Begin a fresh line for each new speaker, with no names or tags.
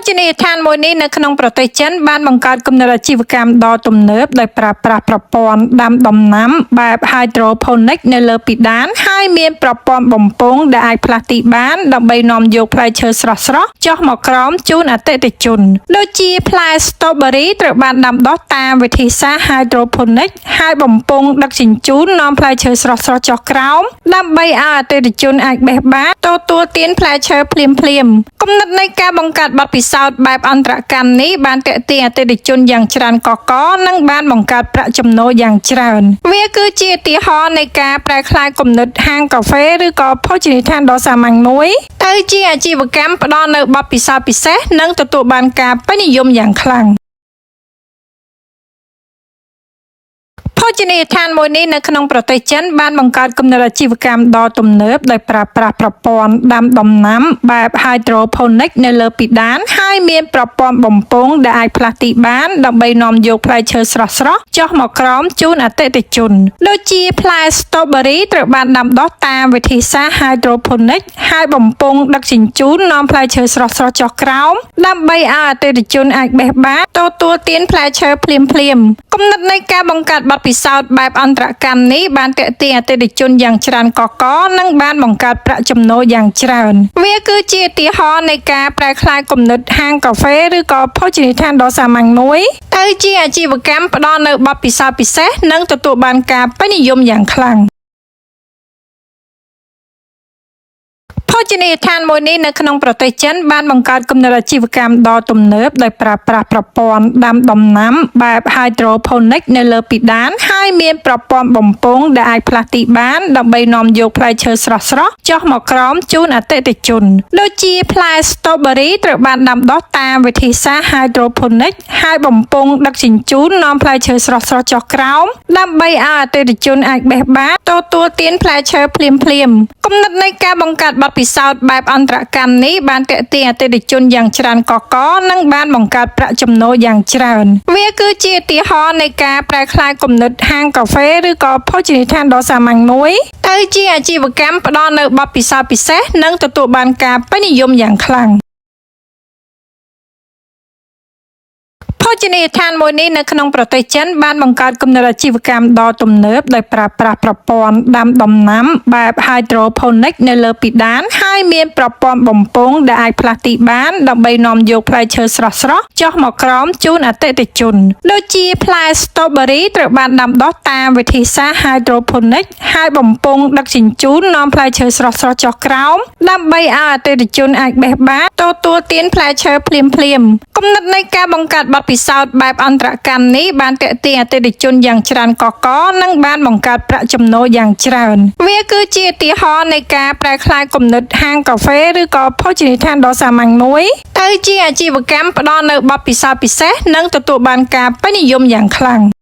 ជនីយដ្ឋានមួយនេះនៅក្នុងប្រទេសចិនបានបង្កើតគំនិតអាជីវកម្មដ៏ទំនើបដោយប្រើប្រាស់ប្រព័ន្ធដាំដំណាំបែប hydroponic នៅលើពិដានហើយមានប្រព័ន្ធបំពង់ដែលអាចផ្លាស់ទីបានដើម្បីនាំយកផ្លែឈើស្រស់ៗចុះមកក្រោមជូនអតិថិជនដូចជាផ្លែ Strawberry ត្រូវបានដាំដុះតាមវិធីសាស្ត្រ hydroponic ហើយបំពង់ដឹកជញ្ជូននាំផ្លែឈើស្រស់ៗចុះក្រោមដើម្បីឲ្យអតិថិជនអាចបេះបានទទួលទានផ្លែឈើភ្លាមៗគំនិតនៃការបង្កើតបទពិសោធន៍បែបអន្តរកម្មនេះបានទាក់ទាញអតិថិជនយ៉ាងច្រើនកកកនិងបានបង្កើតប្រាក់ចំណូលយ៉ាងច្រើនវាគឺជាឧទាហរណ៍នៃការប្រែក្លាយគំនិតហាងកាហ្វេឬក៏ភោជនីយដ្ឋានដ៏សាមញ្ញមួយទៅជាអាជីវកម្មផ្ដល់នូវបទពិសោធន៍ពិសេសនិងទទួលបានការពេញនិយមយ៉ាងខ្លាំងភោជនីយដ្ឋានមួយនេះនៅក្នុងប្រទេសចិនបានបង្កើតគំនិតអាជីវកម្មដ៏ទំនើបដោយប្រើប្រាស់ប្រព័ន្ធដាំដំណាំបែប hydroponic នៅលើពិដានហើយមានប្រព័ន្ធបំពង់ដែលអាចផ្លាស់ទីបានដើម្បីនាំយកផ្លែឈើស្រស់ៗចុះមកក្រោមជូនអតិថិជនដូចជាផ្លែ Strawberry ត្រូវបានដាំដុះតាមវិធីសាស្ត្រ hydroponic ហើយបំពង់ដឹកជញ្ជូននាំផ្លែឈើស្រស់ៗចុះក្រោមដើម្បីឲ្យអតិថិជនអាចបេះបានទទួលទានផ្លែឈើភ្លាមៗគំនិតនៃការបង្កើតបទពិសោធន៍បែបអន្តរកម្មនេះបានទាក់ទាញអតិថិជនយ៉ាងច្រើនកកកនិងបានបង្កើតប្រាក់ចំណូលយ៉ាងច្រើនវាគឺជាឧទាហរណ៍នៃការប្រែក្លាយគំនិតហាងកាហ្វេឬក៏ភោជនីយដ្ឋានដ៏សាមញ្ញមួយទៅជាអាជីវកម្មផ្ដល់នូវបទពិសោធន៍ពិសេសនិងទទួលបានការពេញនិយមយ៉ាងខ្លាំងភោជនីយដ្ឋានមួយនេះនៅក្នុងប្រទេសចិនបានបង្កើតគំនិតអាជីវកម្មដ៏ទំនើបដោយប្រើប្រាស់ប្រព័ន្ធដាំដំណាំបែប hydroponic នៅលើពិដានហើយមានប្រព័ន្ធបំពង់ដែលអាចផ្លាស់ទីបានដើម្បីនាំយកផ្លែឈើស្រស់ៗចុះមកក្រោមជូនអតិថិជនដូចជាផ្លែ Strawberry ត្រូវបានដាំដុះតាមវិធីសាស្ត្រ hydroponic ហើយបំពង់ដឹកជញ្ជូននាំផ្លែឈើស្រស់ៗចុះក្រោមដើម្បីឲ្យអតិថិជនអាចបេះបានទទួលទានផ្លែឈើភ្លាមៗគំនិតនៃការបង្កើតបទពិសោធន៍បែបអន្តរកម្មនេះបានទាក់ទាញអតិថិជនយ៉ាងច្រើនកកកនិងបានបង្កើតប្រាក់ចំណូលយ៉ាងច្រើនវាគឺជាឧទាហរណ៍នៃការប្រែក្លាយគំនិតហាងកាហ្វេឬក៏ភោជនីយដ្ឋានដ៏សាមញ្ញមួយទៅជាអាជីវកម្មផ្ដល់នូវបទពិសោធន៍ពិសេសនិងទទួលបានការពេញនិយមយ៉ាងខ្លាំងភោជនីយដ្ឋានមួយនេះនៅក្នុងប្រទេសចិនបានបង្កើតគំនិតអាជីវកម្មដ៏ទំនើបដោយប្រើប្រាស់ប្រព័ន្ធដាំដំណាំបែប hydroponic នៅលើពិដានហើយមានប្រព័ន្ធបំពង់ដែលអាចផ្លាស់ទីបានដើម្បីនាំយកផ្លែឈើស្រស់ៗចុះមកក្រោមជូនអតិថិជនដូចជាផ្លែ Strawberry ត្រូវបានដាំដុះតាមវិធីសាស្ត្រ hydroponic ហើយបំពង់ដឹកជញ្ជូននាំផ្លែឈើស្រស់ៗចុះក្រោមដើម្បីឲ្យអតិថិជនអាចបេះបានទទួលទានផ្លែឈើភ្លាមៗគំនិតនៃការបង្កើតបទពិសោធន៍បែបអន្តរកម្មនេះបានទាក់ទាញអតិថិជនយ៉ាងច្រើនកកកនិងបានបង្កើតប្រាក់ចំណូលយ៉ាងច្រើនវាគឺជាឧទាហរណ៍នៃការប្រែក្លាយគំនិតហាងកាហ្វេឬក៏ភោជនីយដ្ឋានដ៏សាមញ្ញមួយទៅជាអាជីវកម្មផ្ដល់នូវបទពិសោធន៍ពិសេសនិងទទួលបានការពេញនិយមយ៉ាងខ្លាំង